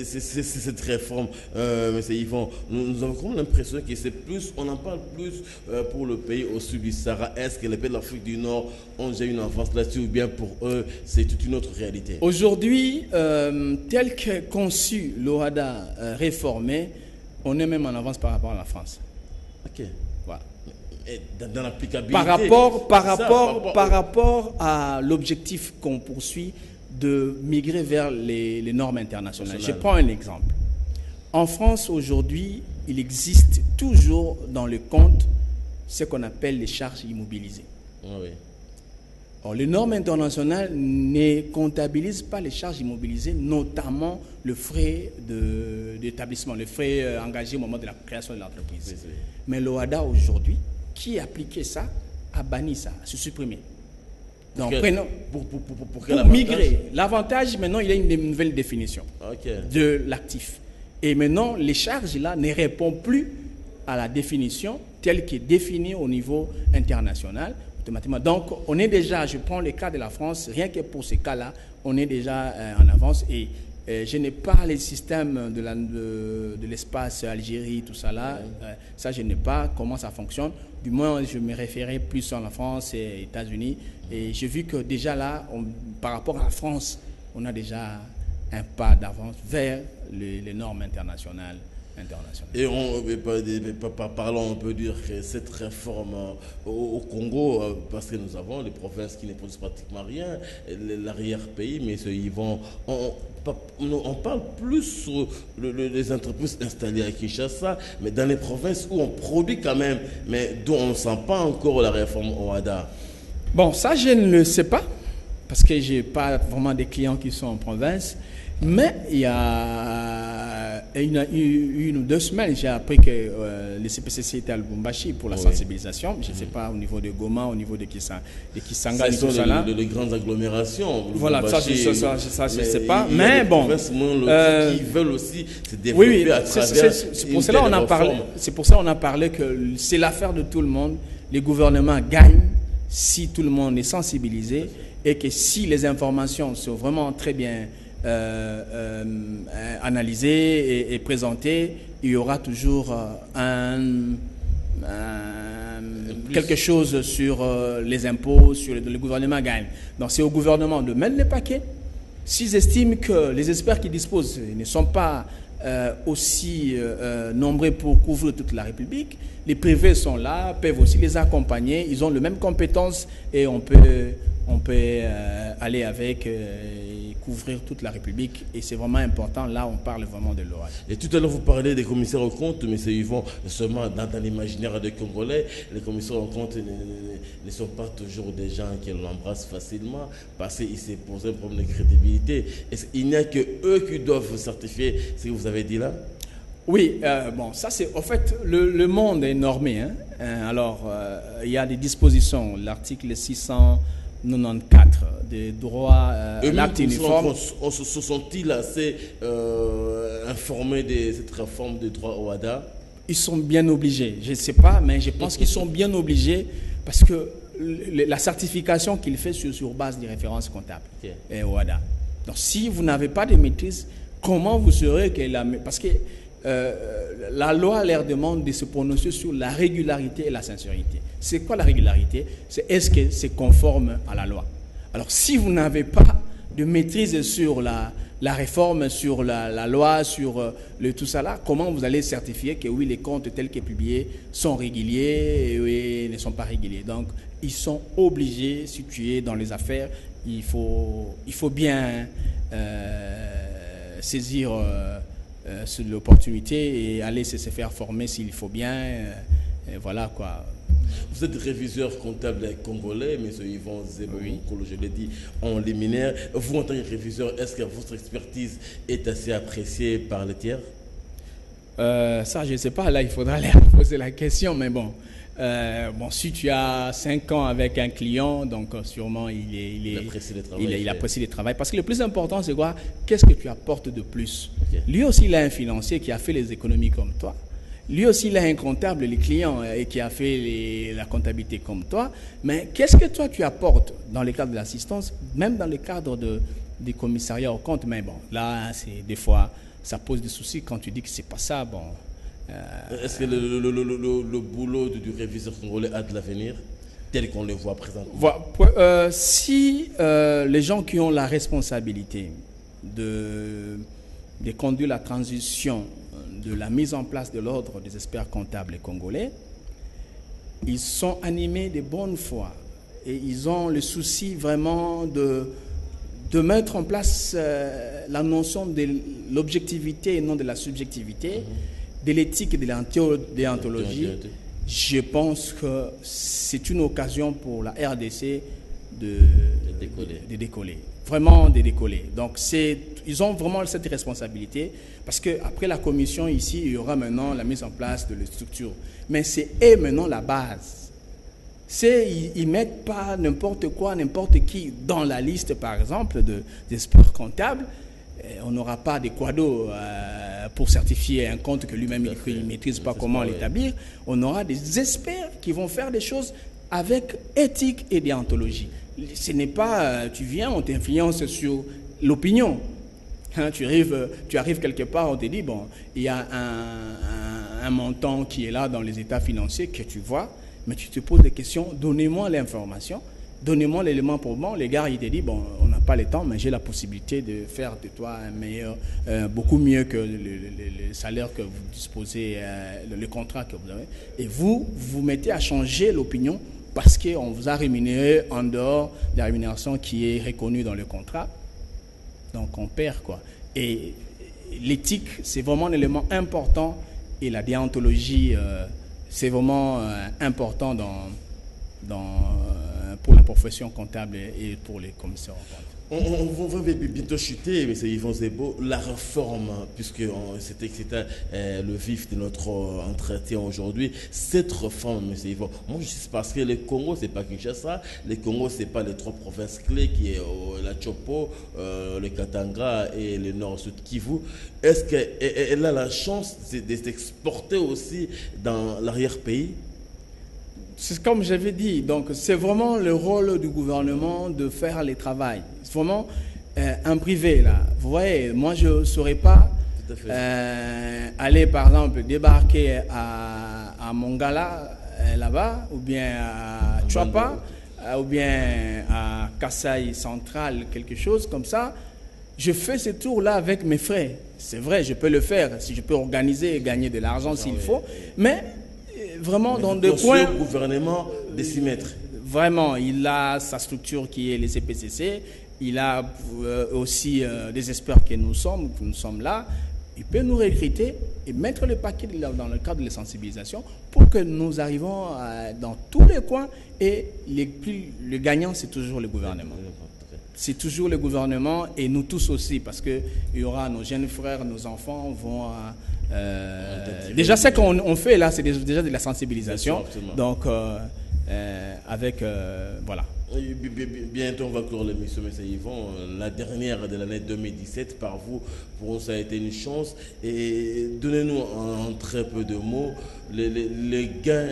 C'est cette réforme, M. Yvon, nous avons comme l'impression que c'est plus, on en parle plus pour le pays au sud du Sahara. Est-ce que les pays de l'Afrique du Nord ont déjà une avance là-dessus, ou bien pour eux, c'est toute une autre réalité? Aujourd'hui, tel que conçu l'OHADA réformé, on est même en avance par rapport à la France. Ok. Voilà. Et dans l'applicabilité. Par rapport à l'objectif qu'on poursuit de migrer vers les normes internationales. Je prends un exemple. En France, aujourd'hui, il existe toujours dans le compte ce qu'on appelle les charges immobilisées. Oui. Or, les normes internationales ne comptabilisent pas les charges immobilisées, notamment le frais d'établissement, le frais engagé au moment de la création de l'entreprise. Oui. Mais l'OHADA aujourd'hui, qui appliquait ça, a banni ça, a supprimé. Donc, pour migrer. L'avantage, maintenant, il y a une nouvelle définition de l'actif. Et maintenant, les charges-là ne répondent plus à la définition telle qu'est définie au niveau international. Automatiquement. Donc, on est déjà, je prends le cas de la France, rien que pour ces cas-là, on est déjà en avance. Et je n'ai pas les systèmes de l'espace Algérie, tout ça là. Ça, je n'ai pas comment ça fonctionne. Du moins, je me référais plus à la France et aux États-Unis. Et j'ai vu que déjà là, par rapport à la France, on a déjà un pas d'avance vers les normes internationales. Et parlons, on peut dire que cette réforme au Congo, parce que nous avons des provinces qui ne produisent pratiquement rien, l'arrière-pays, mais on parle plus sur les entreprises installées à Kinshasa, mais dans les provinces où on produit quand même, mais dont on ne sent pas encore la réforme OHADA. Bon, ça je ne le sais pas, parce que je n'ai pas vraiment des clients qui sont en province, mais il y a une ou 2 semaines, j'ai appris que le CPCC était à Lubumbashi pour la sensibilisation. Je ne sais pas au niveau de Goma, au niveau de Kisanga, ce sont les grandes agglomérations. Voilà, ça je ne sais pas. Mais bon. Qui veulent aussi se développer à travers. C'est pour cela on a parlé que c'est l'affaire de tout le monde. Les gouvernements gagnent si tout le monde est sensibilisé et que si les informations sont vraiment très bien analysées et présentées, il y aura toujours quelque chose sur les impôts, le gouvernement gagne. Donc c'est au gouvernement de mettre le paquet. S'ils estiment que les experts qui disposent ne sont pas aussi nombreux pour couvrir toute la République, les privés sont là, peuvent aussi les accompagner, ils ont les mêmes compétences et on peut aller avec et couvrir toute la République. Et c'est vraiment important, là on parle vraiment de l'OAD. Et tout à l'heure vous parlez des commissaires aux comptes, mais c'est Yvon, seulement dans l'imaginaire des Congolais, les commissaires aux comptes ne sont pas toujours des gens qui l'embrassent facilement parce qu'il s'est posé un problème de crédibilité. Il n'y a que eux qui doivent certifier ce que vous avez dit là? Oui, bon, ça c'est, en fait, le monde est normé. Alors, il y a des dispositions, l'article 694 des droits, l'acte uniforme. Se sont-ils assez informés de cette réforme des droits OHADA? Ils sont bien obligés, je ne sais pas, mais je pense qu'ils sont bien obligés parce que la certification qu'il fait sur base des références comptables et OHADA. Donc, si vous n'avez pas de maîtrise, comment vous serez que parce que la loi leur demande de se prononcer sur la régularité et la sincérité. C'est quoi la régularité? C'est est-ce que c'est conforme à la loi? Alors si vous n'avez pas de maîtrise sur la réforme, sur la loi, sur tout ça là, comment vous allez certifier que oui, les comptes tels que publiés sont réguliers et ne sont pas réguliers? Donc ils sont obligés, si tu es dans les affaires, il faut bien saisir sur l'opportunité et aller se faire former s'il faut bien. Voilà quoi. Vous êtes réviseur comptable congolais, M. Yvon Zebo, je l'ai dit, en liminaire. Vous, en tant que réviseur, est-ce que votre expertise est assez appréciée par les tiers? Ça, je ne sais pas. Là, il faudra leur poser la question. Mais bon, si tu as 5 ans avec un client, donc sûrement il apprécie le travail. Parce que le plus important, c'est quoi? Qu'est-ce que tu apportes de plus? Lui aussi, il a un financier qui a fait les économies comme toi. Lui aussi, il a un comptable, les clients, et qui a fait la comptabilité comme toi. Mais qu'est-ce que toi, tu apportes dans le cadre de l'assistance, même dans le cadre des commissariats aux comptes? Mais bon, là, des fois, ça pose des soucis quand tu dis que c'est pas ça. Bon. Est-ce que le boulot du réviseur congolais a de l'avenir, tel qu'on le voit présentement? Si les gens qui ont la responsabilité de conduire la transition de la mise en place de l'ordre des experts comptables congolais, ils sont animés de bonne foi et ils ont le souci vraiment de mettre en place la notion de l'objectivité et non de la subjectivité, de l'éthique et de la déontologie. Je pense que c'est une occasion pour la RDC de décoller. Vraiment de décoller. Donc, ils ont vraiment cette responsabilité parce qu'après la commission ici, il y aura maintenant la mise en place de la structure. Mais c'est eux maintenant la base. Ils ne mettent pas n'importe quoi, n'importe qui dans la liste, par exemple, d'experts comptables. On n'aura pas de quado pour certifier un compte que lui-même il ne maîtrise pas comment l'établir. On aura des experts qui vont faire des choses avec éthique et déontologie. Ce n'est pas, tu viens, on t'influence sur l'opinion. Tu arrives quelque part, on te dit, bon, il y a un montant qui est là dans les états financiers que tu vois, mais tu te poses des questions, donnez-moi l'information, donnez-moi l'élément pour moi. Les gars, ils te disent, bon, on n'a pas le temps, mais j'ai la possibilité de faire de toi un meilleur, beaucoup mieux que le salaire que vous disposez, le contrat que vous avez. Et vous mettez à changer l'opinion parce qu'on vous a rémunéré en dehors de la rémunération qui est reconnue dans le contrat. Donc on perd quoi. Et l'éthique, c'est vraiment un élément important et la déontologie, c'est vraiment important pour la profession comptable et pour les commissaires en compte. On va bientôt chuter, mais c'est Yvon Zebo, la réforme, puisque c'était le vif de notre entretien aujourd'hui. Cette réforme, M. Yvon, moi je sais parce que le Congo, c'est pas Kinshasa, le Congo, c'est pas les 3 provinces clés qui est la Chopo, le Katanga et le Nord-Sud Kivu. Est-ce qu'elle a la chance de s'exporter aussi dans l'arrière-pays? C'est comme j'avais dit, donc c'est vraiment le rôle du gouvernement de faire le travail. C'est vraiment un privé là. Vous voyez, moi je ne saurais pas aller par exemple débarquer à Mongala là-bas, ou bien à Chouapa, ou bien à Kasaï Central, quelque chose comme ça. Je fais ce tour-là avec mes frais. C'est vrai, je peux le faire si je peux organiser et gagner de l'argent s'il faut, mais vraiment dans des coins. Le gouvernement de s'y mettre. Vraiment, il a sa structure qui est les CPCC, il a aussi des experts que nous sommes là. Il peut nous recruter et mettre le paquet dans le cadre de la sensibilisation pour que nous arrivons dans tous les coins et le gagnant, c'est toujours le gouvernement. C'est toujours le gouvernement et nous tous aussi, parce qu'il y aura nos jeunes frères, nos enfants vont... déjà, ce qu'on fait là, c'est déjà de la sensibilisation. Donc, avec... voilà. Bientôt, on va clore l'émission, M. Yvon. La dernière de l'année 2017, par vous, pour nous, ça a été une chance. Et donnez-nous en très peu de mots les gains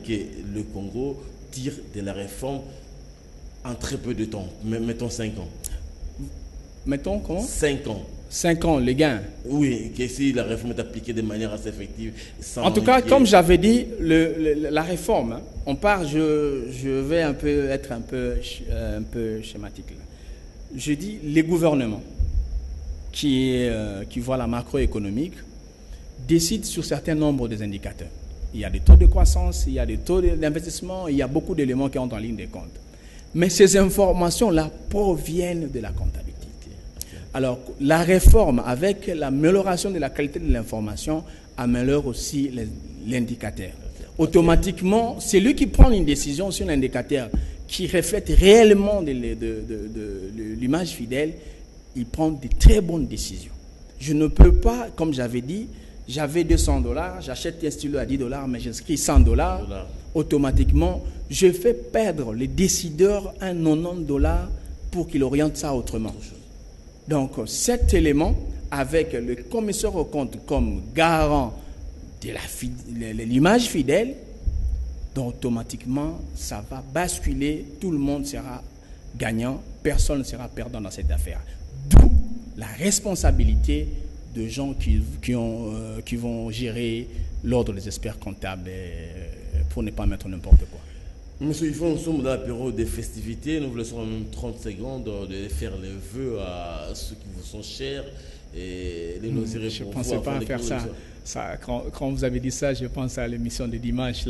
que le Congo tire de la réforme en très peu de temps. Mettons 5 ans. Mettons comment? 5 ans. 5 ans, les gains. Oui, que si la réforme est appliquée de manière assez effective. En tout cas, comme j'avais dit, la réforme, on part, je vais être un peu schématique là. Je dis les gouvernements qui voient la macroéconomique décident sur certains nombres des indicateurs. Il y a des taux de croissance, il y a des taux d'investissement, il y a beaucoup d'éléments qui entrent en ligne de compte. Mais ces informations-là proviennent de la comptabilité. Alors, la réforme, avec l'amélioration de la qualité de l'information, améliore aussi l'indicateur. Automatiquement, c'est lui qui prend une décision sur l'indicateur qui reflète réellement l'image fidèle, il prend de très bonnes décisions. Je ne peux pas, comme j'avais dit, j'avais $200, j'achète un stylo à $10, mais j'inscris $100. Automatiquement, je fais perdre les décideurs un $90 pour qu'ils orientent ça autrement. Donc, cet élément, avec le commissaire aux comptes comme garant de l'image fidèle, donc automatiquement, ça va basculer, tout le monde sera gagnant, personne ne sera perdant dans cette affaire. D'où la responsabilité de gens qui vont gérer l'ordre des experts comptables pour ne pas mettre n'importe quoi. Monsieur Yvon, nous sommes dans la période des festivités. Nous vous laissons même 30 secondes de faire les vœux à ceux qui vous sont chers et les loisirs. Je ne pensais pas faire ça. Quand vous avez dit ça, je pense à l'émission de dimanche,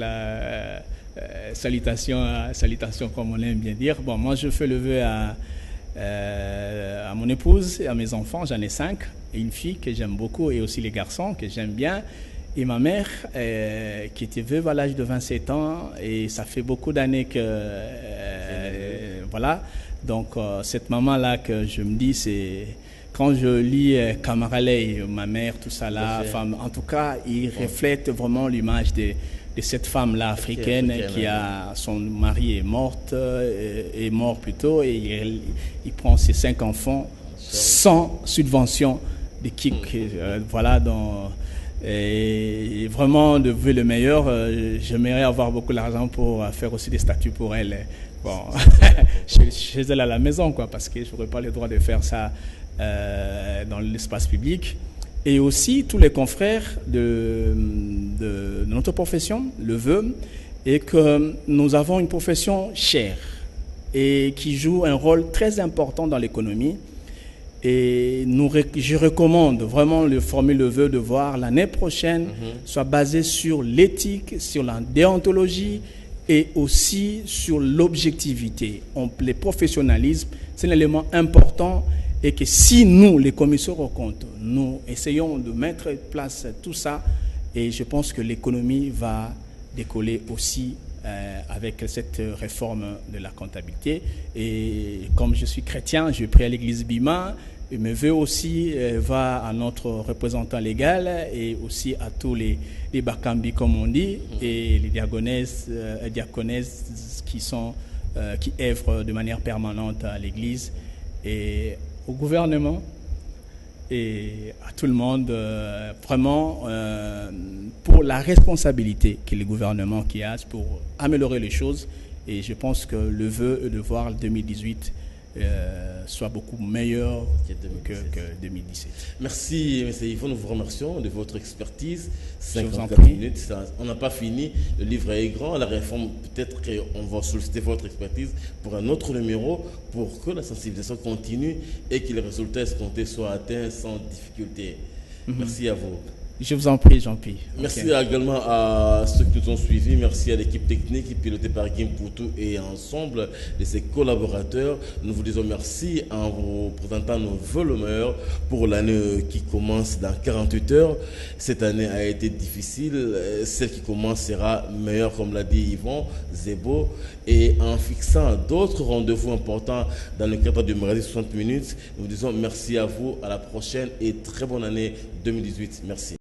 salutations, comme on aime bien dire. Bon, moi, je fais le vœu à mon épouse et à mes enfants. J'en ai 5 et une fille que j'aime beaucoup et aussi les garçons que j'aime bien. Et ma mère, qui était veuve à l'âge de 27 ans, et ça fait beaucoup d'années que... voilà. Donc, cette maman-là que je me dis, c'est... Quand je lis Kamaralei, ma mère, tout ça là, femme, en tout cas, il reflète vraiment l'image de cette femme-là africaine qui a... Son mari est mort plutôt, et il prend ses 5 enfants sans subvention de qui... voilà, donc... Et vraiment, de vœux le meilleur, j'aimerais avoir beaucoup d'argent pour faire aussi des statues pour elle. Bon, chez elle à la maison, quoi, parce que je n'aurais pas le droit de faire ça dans l'espace public. Et aussi, tous les confrères de notre profession le veulent, et que nous avons une profession chère et qui joue un rôle très important dans l'économie. Et je recommande vraiment le vœu de voir l'année prochaine soit basée sur l'éthique, sur la déontologie et aussi sur l'objectivité. Le professionnalisme, c'est un élément important et que si nous, les commissaires aux comptes, nous essayons de mettre en place tout ça, et je pense que l'économie va décoller aussi avec cette réforme de la comptabilité. Et comme je suis chrétien, je prie à l'église Bima. Et mes vœux aussi va à notre représentant légal et aussi à tous les Bakambi, comme on dit, et les diaconesses qui œuvrent de manière permanente à l'église, et au gouvernement et à tout le monde, vraiment pour la responsabilité que le gouvernement qui a pour améliorer les choses. Et je pense que le vœu est de voir le 2018 soit beaucoup meilleur que 2017. Merci, M. Yvon, nous vous remercions de votre expertise. 54 minutes, on n'a pas fini, le livre est grand, la réforme, peut-être qu'on va solliciter votre expertise pour un autre numéro pour que la sensibilisation continue et que les résultats escomptés soient atteints sans difficulté. Merci à vous. Je vous en prie, Jean-Pierre. Merci également à ceux qui nous ont suivis. Merci à l'équipe technique pilotée par Guim Poutou et ensemble de ses collaborateurs. Nous vous disons merci en vous présentant nos vœux le meilleur pour l'année qui commence dans 48 heures. Cette année a été difficile. Celle qui commence sera meilleure, comme l'a dit Yvon Zebo. Et en fixant d'autres rendez-vous importants dans le cadre du magazine 60 minutes, nous vous disons merci à vous. À la prochaine et très bonne année 2018. Merci.